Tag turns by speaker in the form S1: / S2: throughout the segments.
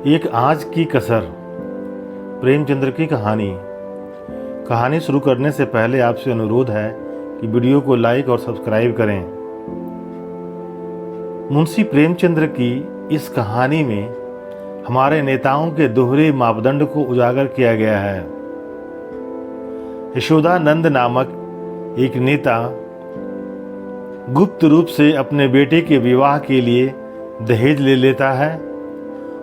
S1: एक आज की कसर। प्रेमचंद्र की कहानी शुरू करने से पहले आपसे अनुरोध है कि वीडियो को लाइक और सब्सक्राइब करें। मुंशी प्रेमचंद्र की इस कहानी में हमारे नेताओं के दोहरे मापदंड को उजागर किया गया है। यशोदानंद नामक एक नेता गुप्त रूप से अपने बेटे के विवाह के लिए दहेज ले लेता है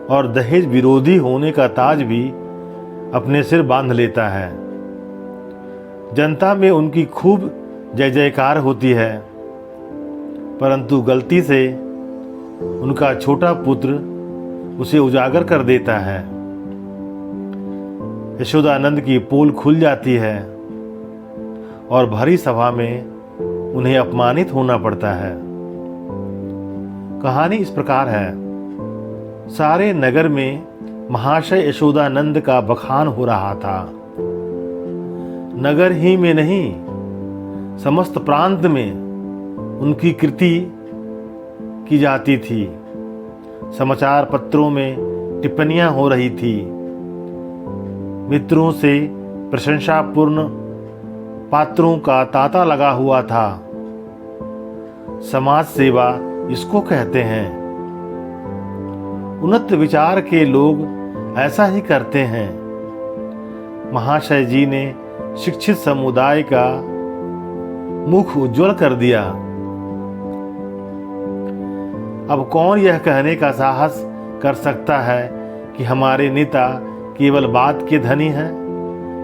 S1: और दहेज विरोधी होने का ताज भी अपने सिर बांध लेता है। जनता में उनकी खूब जय जयकार होती है, परंतु गलती से उनका छोटा पुत्र उसे उजागर कर देता है। यशोदानंद की पोल खुल जाती है और भरी सभा में उन्हें अपमानित होना पड़ता है। कहानी इस प्रकार है। सारे नगर में महाशय यशोदानंद का बखान हो रहा था। नगर ही में नहीं, समस्त प्रांत में उनकी कृति की जाती थी। समाचार पत्रों में टिप्पणियां हो रही थी। मित्रों से प्रशंसापूर्ण पात्रों का तांता लगा हुआ था। समाज सेवा इसको कहते हैं। उन्नत विचार के लोग ऐसा ही करते हैं। महाशय जी ने शिक्षित समुदाय का मुख उज्जवल कर दिया। अब कौन यह कहने का साहस कर सकता है कि हमारे नेता केवल बात के धनी हैं,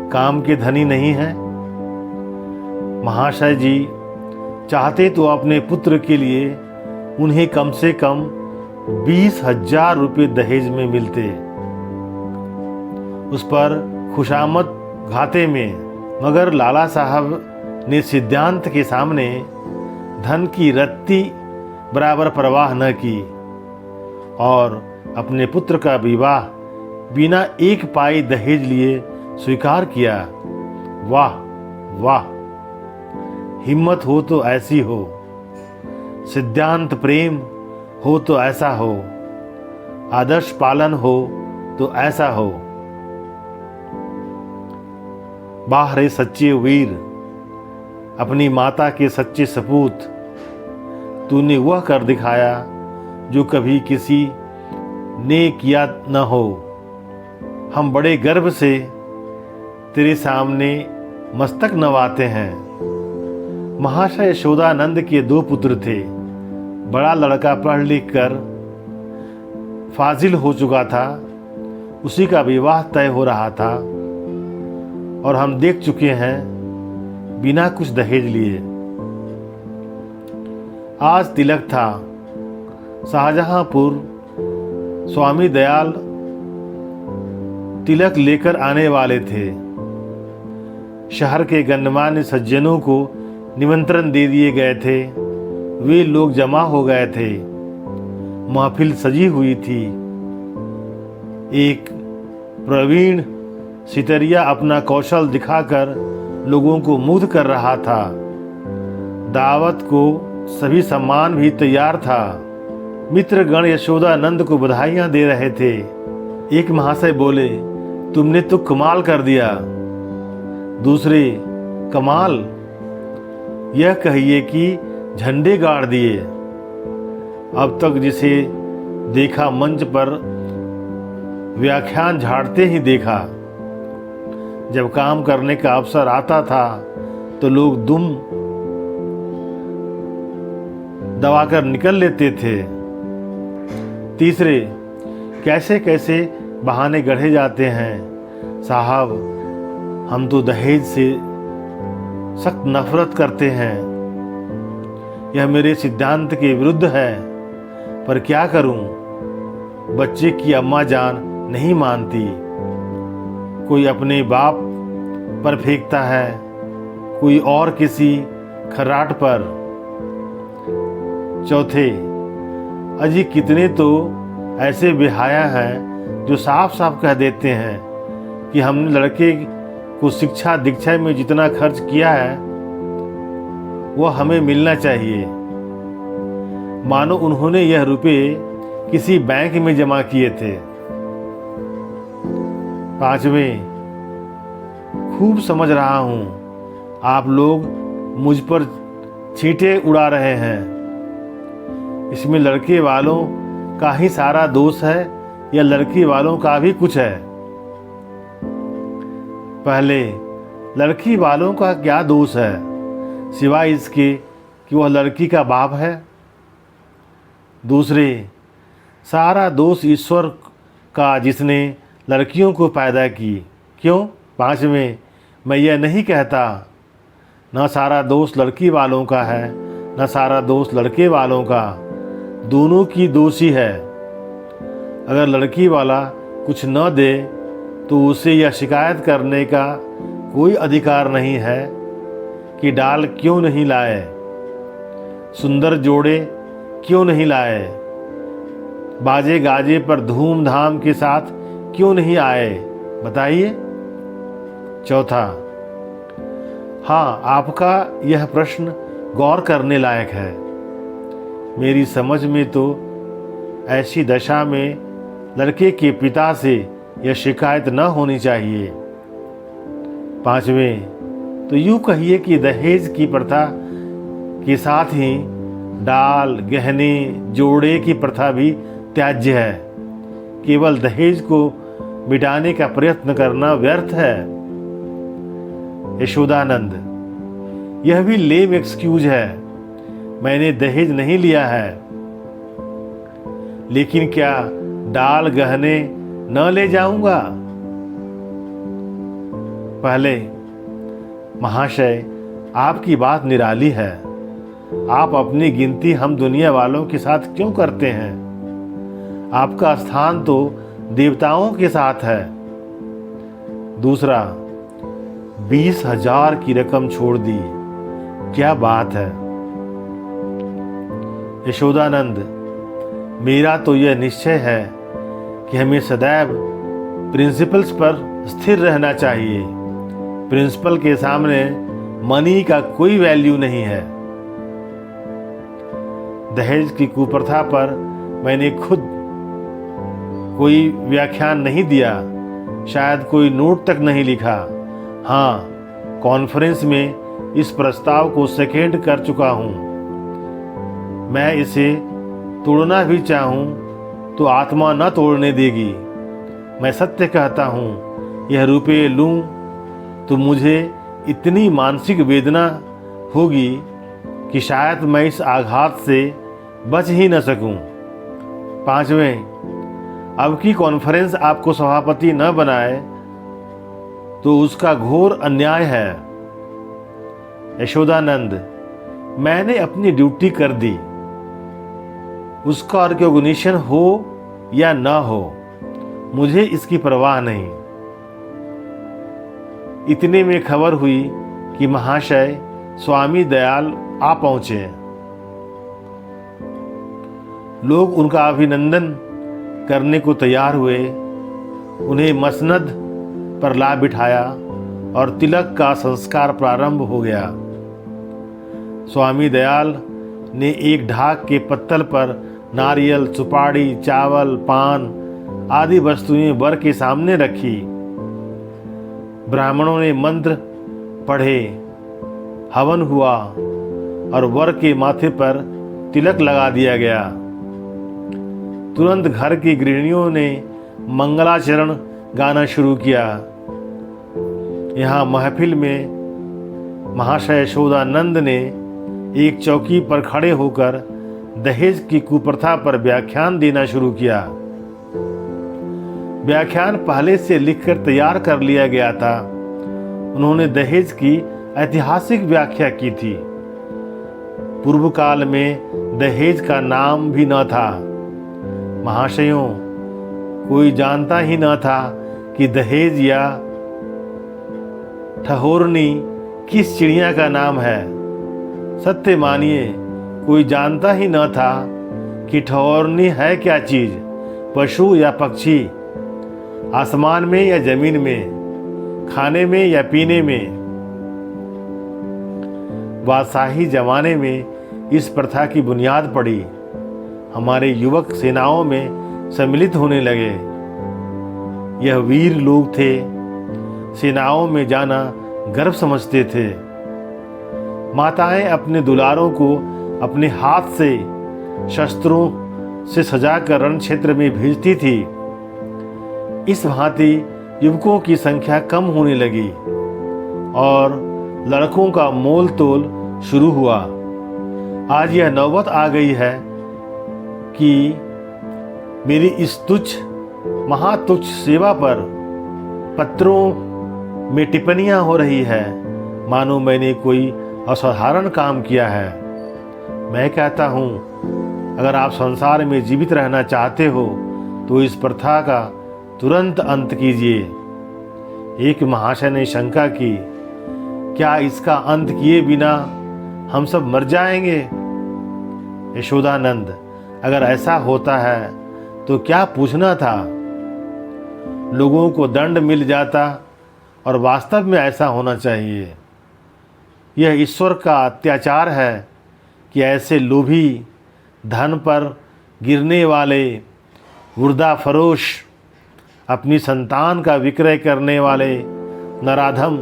S1: काम के धनी नहीं हैं? महाशय जी चाहते तो अपने पुत्र के लिए उन्हें कम से कम 20,000 रुपये दहेज में मिलते। उस पर खुशामद घाते में, मगर लाला साहब ने सिद्धांत के सामने धन की रत्ती बराबर परवाह न की और अपने पुत्र का विवाह बिना एक पाई दहेज लिए स्वीकार किया। वाह वाह, हिम्मत हो तो ऐसी हो, सिद्धांत प्रेम हो तो ऐसा हो, आदर्श पालन हो तो ऐसा हो। वाह रे सच्चे वीर, अपनी माता के सच्चे सपूत, तूने वह कर दिखाया जो कभी किसी ने किया न हो। हम बड़े गर्व से तेरे सामने मस्तक नवाते हैं। महाशय यशोदानंद के 2 पुत्र थे। बड़ा लड़का पढ़ लिख कर फाजिल हो चुका था, उसी का विवाह तय हो रहा था और हम देख चुके हैं बिना कुछ दहेज लिए। आज तिलक था। शाहजहांपुर स्वामी दयाल तिलक लेकर आने वाले थे। शहर के गणमान्य सज्जनों को निमंत्रण दे दिए गए थे। वे लोग जमा हो गए थे। महफिल सजी हुई थी। एक प्रवीण सितरिया अपना कौशल दिखाकर लोगों को मुग्ध कर रहा था। दावत को सभी सम्मान भी तैयार था। मित्रगण यशोदानंद को बधाइयां दे रहे थे। एक महाशय बोले, तुमने तो कमाल कर दिया। दूसरे, कमाल? यह कहिए कि झंडे गाड़ दिए। अब तक जिसे देखा मंच पर व्याख्यान झाड़ते ही देखा। जब काम करने का अवसर आता था तो लोग दुम दबाकर निकल लेते थे। तीसरे, कैसे कैसे बहाने गढ़े जाते हैं। साहब, हम तो दहेज से सख्त नफरत करते हैं। यह मेरे सिद्धांत के विरुद्ध है, पर क्या करूं? बच्चे की अम्मा जान नहीं मानती। कोई अपने बाप पर फेंकता है, कोई और किसी खर्राट पर। चौथे, अजी कितने तो ऐसे बेहाया हैं जो साफ साफ कह देते हैं कि हमने लड़के को शिक्षा दीक्षा में जितना खर्च किया है वह हमें मिलना चाहिए, मानो उन्होंने यह रुपए किसी बैंक में जमा किए थे। पांचवें, खूब समझ रहा हूँ आप लोग मुझ पर छींटे उड़ा रहे हैं। इसमें लड़के वालों का ही सारा दोष है या लड़की वालों का भी कुछ है? पहले, लड़की वालों का क्या दोष है सिवाय इसके कि वह लड़की का बाप है? दूसरे, सारा दोष ईश्वर का जिसने लड़कियों को पैदा की। क्यों? पांचवें, मैं यह नहीं कहता न सारा दोष लड़की वालों का है न सारा दोष लड़के वालों का, दोनों की दोषी है। अगर लड़की वाला कुछ न दे तो उसे यह शिकायत करने का कोई अधिकार नहीं है कि डाल क्यों नहीं लाए, सुंदर जोड़े क्यों नहीं लाए, बाजे गाजे पर धूमधाम के साथ क्यों नहीं आए, बताइए। चौथा, हाँ, आपका यह प्रश्न गौर करने लायक है। मेरी समझ में तो ऐसी दशा में लड़के के पिता से यह शिकायत न होनी चाहिए। पांचवें, तो यूँ कहिए कि दहेज की प्रथा के साथ ही डाल, गहने, जोड़े की प्रथा भी त्याज्य है। केवल दहेज को मिटाने का प्रयत्न करना व्यर्थ है। यशोदानंद, यह भी लेम एक्सक्यूज है। मैंने दहेज नहीं लिया है, लेकिन क्या डाल गहने न ले जाऊंगा? पहले, महाशय, आपकी बात निराली है। आप अपनी गिनती हम दुनिया वालों के साथ क्यों करते हैं? आपका स्थान तो देवताओं के साथ है। दूसरा, 20,000 की रकम छोड़ दी, क्या बात है? यशोदानंद, मेरा तो यह निश्चय है कि हमें सदैव प्रिंसिपल्स पर स्थिर रहना चाहिए। प्रिंसिपल के सामने मनी का कोई वैल्यू नहीं है। दहेज की कुप्रथा पर मैंने खुद कोई व्याख्यान नहीं दिया, शायद कोई नोट तक नहीं लिखा। हाँ, कॉन्फ्रेंस में इस प्रस्ताव को सेकेंड कर चुका हूँ। मैं इसे तोड़ना भी चाहूँ तो आत्मा न तोड़ने देगी। मैं सत्य कहता हूँ, यह रुपये लूँ तो मुझे इतनी मानसिक वेदना होगी कि शायद मैं इस आघात से बच ही न सकूं। पांचवें, अब की कॉन्फ्रेंस आपको सभापति न बनाए तो उसका घोर अन्याय है। यशोदानंद, मैंने अपनी ड्यूटी कर दी, उसका रिकॉग्निशन हो या न हो मुझे इसकी परवाह नहीं। इतने में खबर हुई कि महाशय स्वामी दयाल आ पहुंचे। लोग उनका अभिनंदन करने को तैयार हुए। उन्हें मसनद पर ला बिठाया और तिलक का संस्कार प्रारंभ हो गया। स्वामी दयाल ने एक ढाक के पत्तल पर नारियल, सुपाड़ी, चावल, पान आदि वस्तुएं वर के सामने रखी। ब्राह्मणों ने मंत्र पढ़े, हवन हुआ और वर के माथे पर तिलक लगा दिया गया। तुरंत घर की गृहिणियों ने मंगलाचरण गाना शुरू किया। यहाँ महफिल में महाशय यशोदानंद ने एक चौकी पर खड़े होकर दहेज की कुप्रथा पर व्याख्यान देना शुरू किया। व्याख्यान पहले से लिखकर तैयार कर लिया गया था। उन्होंने दहेज की ऐतिहासिक व्याख्या की थी। पूर्व काल में दहेज का नाम भी न था। महाशयों, कोई जानता ही न था कि दहेज या ठहोरनी किस चिड़िया का नाम है। सत्य मानिए, कोई जानता ही न था कि ठहोरनी है क्या चीज, पशु या पक्षी, आसमान में या जमीन में, खाने में या पीने में। बादशाही जमाने में इस प्रथा की बुनियाद पड़ी। हमारे युवक सेनाओं में सम्मिलित होने लगे। यह वीर लोग थे, सेनाओं में जाना गर्व समझते थे। माताएं अपने दुलारों को अपने हाथ से शस्त्रों से सजाकर रण क्षेत्र में भेजती थी। इस भांति युवकों की संख्या कम होने लगी और लड़कों का मोल तोल शुरू हुआ। आज यह नौबत आ गई है कि मेरी इस तुच्छ महातुच्छ सेवा पर पत्रों में टिप्पणियां हो रही है, मानो मैंने कोई असाधारण काम किया है। मैं कहता हूँ, अगर आप संसार में जीवित रहना चाहते हो तो इस प्रथा का तुरंत अंत कीजिए। एक महाशय ने शंका की, क्या इसका अंत किए बिना हम सब मर जाएंगे? यशोदानंद, अगर ऐसा होता है तो क्या पूछना था? लोगों को दंड मिल जाता और वास्तव में ऐसा होना चाहिए। यह ईश्वर का अत्याचार है कि ऐसे लोभी, धन पर गिरने वाले, मुर्दाफरोश, अपनी संतान का विक्रय करने वाले नराधम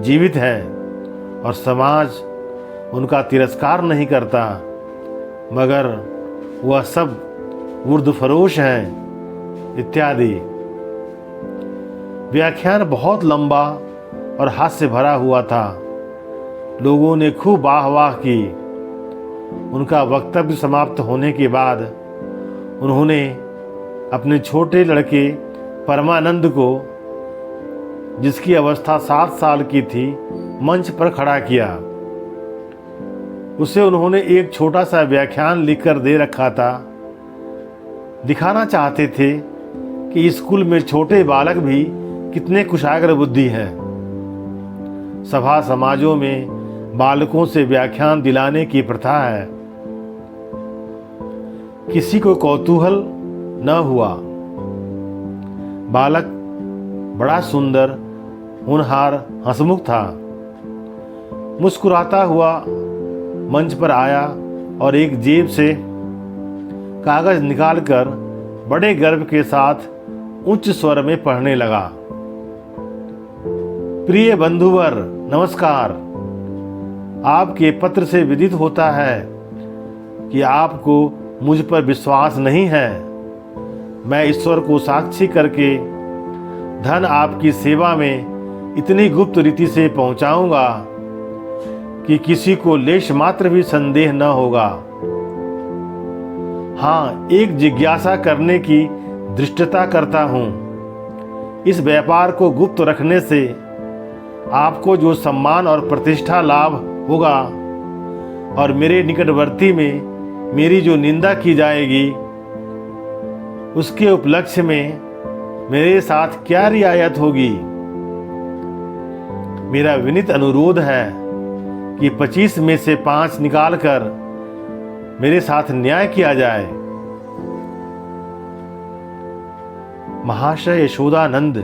S1: जीवित हैं और समाज उनका तिरस्कार नहीं करता, मगर वह सब मुर्दफरोश हैं इत्यादि। व्याख्यान बहुत लंबा और हास्य भरा हुआ था। लोगों ने खूब वाह वाह की। उनका वक्तव्य समाप्त होने के बाद उन्होंने अपने छोटे लड़के परमानंद को, जिसकी अवस्था 7 साल की थी, मंच पर खड़ा किया। उसे उन्होंने एक छोटा सा व्याख्यान लिखकर दे रखा था। दिखाना चाहते थे कि स्कूल में छोटे बालक भी कितने कुशाग्र बुद्धि हैं। सभा समाजों में बालकों से व्याख्यान दिलाने की प्रथा है। किसी को कौतूहल न हुआ। बालक बड़ा सुंदर, होनहार, हंसमुख था। मुस्कुराता हुआ मंच पर आया और एक जेब से कागज निकालकर बड़े गर्व के साथ उच्च स्वर में पढ़ने लगा। प्रिय बंधुवर, नमस्कार। आपके पत्र से विदित होता है कि आपको मुझ पर विश्वास नहीं है। मैं ईश्वर को साक्षी करके धन आपकी सेवा में इतनी गुप्त रीति से पहुंचाऊंगा कि किसी को लेश मात्र भी संदेह न होगा। हाँ, एक जिज्ञासा करने की धृष्टता करता हूँ। इस व्यापार को गुप्त रखने से आपको जो सम्मान और प्रतिष्ठा लाभ होगा और मेरे निकटवर्ती में मेरी जो निंदा की जाएगी, उसके उपलक्ष्य में मेरे साथ क्या रियायत होगी। मेरा विनीत अनुरोध है कि 25 में से 5 निकालकर मेरे साथ न्याय किया जाए। महाशय यशोदानंद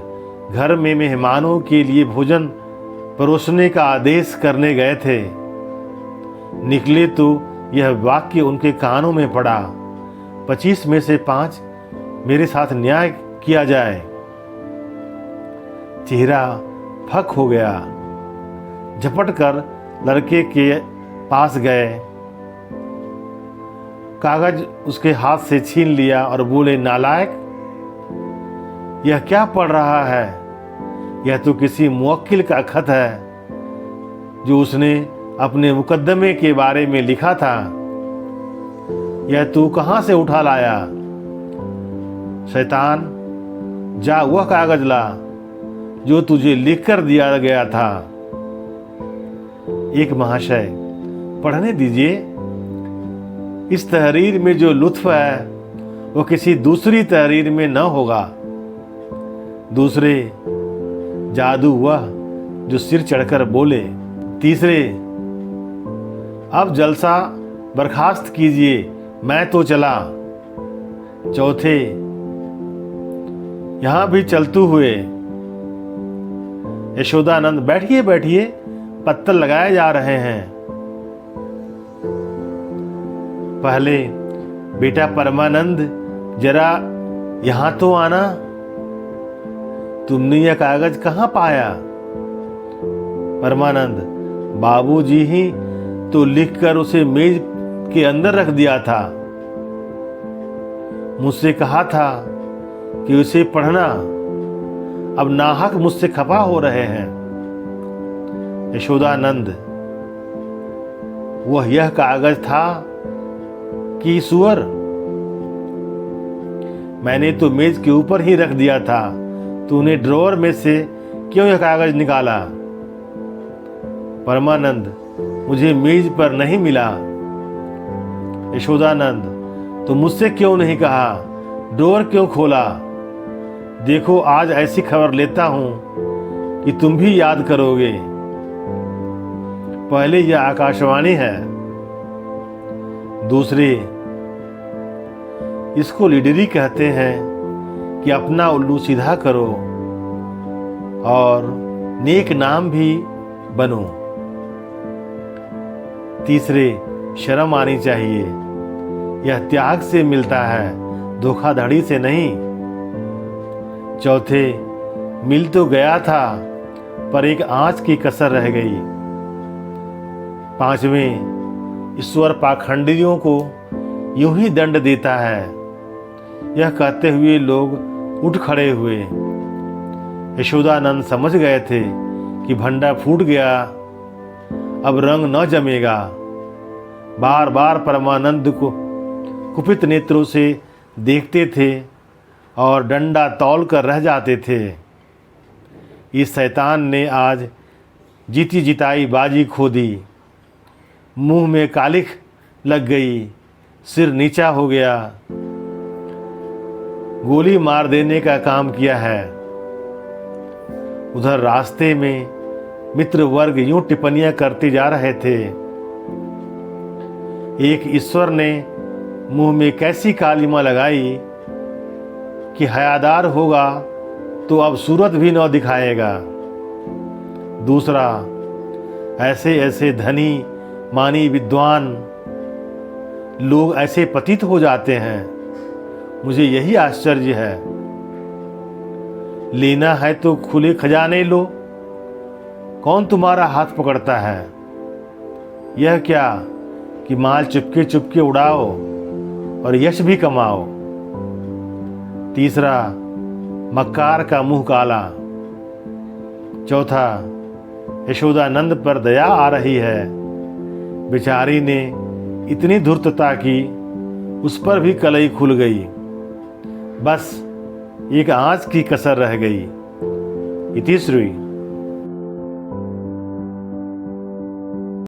S1: घर में मेहमानों के लिए भोजन परोसने का आदेश करने गए थे। निकले तो यह वाक्य उनके कानों में पड़ा, 25 में से 5 मेरे साथ न्याय किया जाए। चेहरा फक हो गया। झपट कर लड़के के पास गए, कागज उसके हाथ से छीन लिया और बोले, नालायक, यह क्या पढ़ रहा है? यह तो किसी मुवक्किल का खत है जो उसने अपने मुकदमे के बारे में लिखा था। यह तू कहाँ से उठा लाया? शैतान, जा वह कागज ला जो तुझे लिखकर दिया गया था। एक महाशय, पढ़ने दीजिए। इस तहरीर में जो लुत्फ है वो किसी दूसरी तहरीर में न होगा। दूसरे, जादू वह जो सिर चढ़कर बोले। तीसरे, अब जलसा बर्खास्त कीजिए, मैं तो चला। चौथे, यहां भी चलते हुए। यशोदानंद, बैठिए बैठिए, पत्तल लगाए जा रहे हैं। पहले, बेटा परमानंद, जरा यहां तो आना। तुमने यह कागज कहाँ पाया? परमानंद, बाबूजी ही तो लिखकर उसे मेज के अंदर रख दिया था। मुझसे कहा था कि उसे पढ़ना। अब नाहक मुझसे खफा हो रहे हैं। यशोदानंद, वह यह कागज था कि सुअर? मैंने तो मेज के ऊपर ही रख दिया था। तूने ड्रॉअर में से क्यों यह कागज निकाला? परमानंद, मुझे मेज पर नहीं मिला। यशोदानंद, तो मुझसे क्यों नहीं कहा? ड्रॉअर क्यों खोला? देखो, आज ऐसी खबर लेता हूं कि तुम भी याद करोगे। पहले यह आकाशवाणी है, दूसरे इसको लीडरी कहते हैं कि अपना उल्लू सीधा करो और नेक नाम भी बनो। तीसरे, शर्म आनी चाहिए। यह त्याग से मिलता है, धोखाधड़ी से नहीं। चौथे, मिल तो गया था पर एक आंच की कसर रह गई। पांचवें, ईश्वर पाखंडियों को यूं ही दंड देता है। यह कहते हुए लोग उठ खड़े हुए। यशोदानंद समझ गए थे कि भंडा फूट गया, अब रंग न जमेगा। बार बार परमानंद को कुपित नेत्रों से देखते थे और डंडा तौल कर रह जाते थे। इस शैतान ने आज जीती जिताई बाजी खो दी। मुंह में कालिख लग गई, सिर नीचा हो गया। गोली मार देने का काम किया है। उधर रास्ते में मित्र वर्ग यूं टिप्पणियां करते जा रहे थे। एक ईश्वर ने मुंह में कैसी कालिमा लगाई कि हयादार होगा तो अब सूरत भी न दिखाएगा। दूसरा, ऐसे ऐसे धनी मानी विद्वान लोग ऐसे पतित हो जाते हैं। मुझे यही आश्चर्य है। लेना है तो खुले खजाने लो, कौन तुम्हारा हाथ पकड़ता है? यह क्या कि माल चुपके चुपके उड़ाओ और यश भी कमाओ। तीसरा, मक्कार का मुंह काला। चौथा, यशोदानंद पर दया आ रही है। बेचारी ने इतनी धूर्तता की, उस पर भी कलई खुल गई। बस एक आंच की कसर रह गई। इति श्री।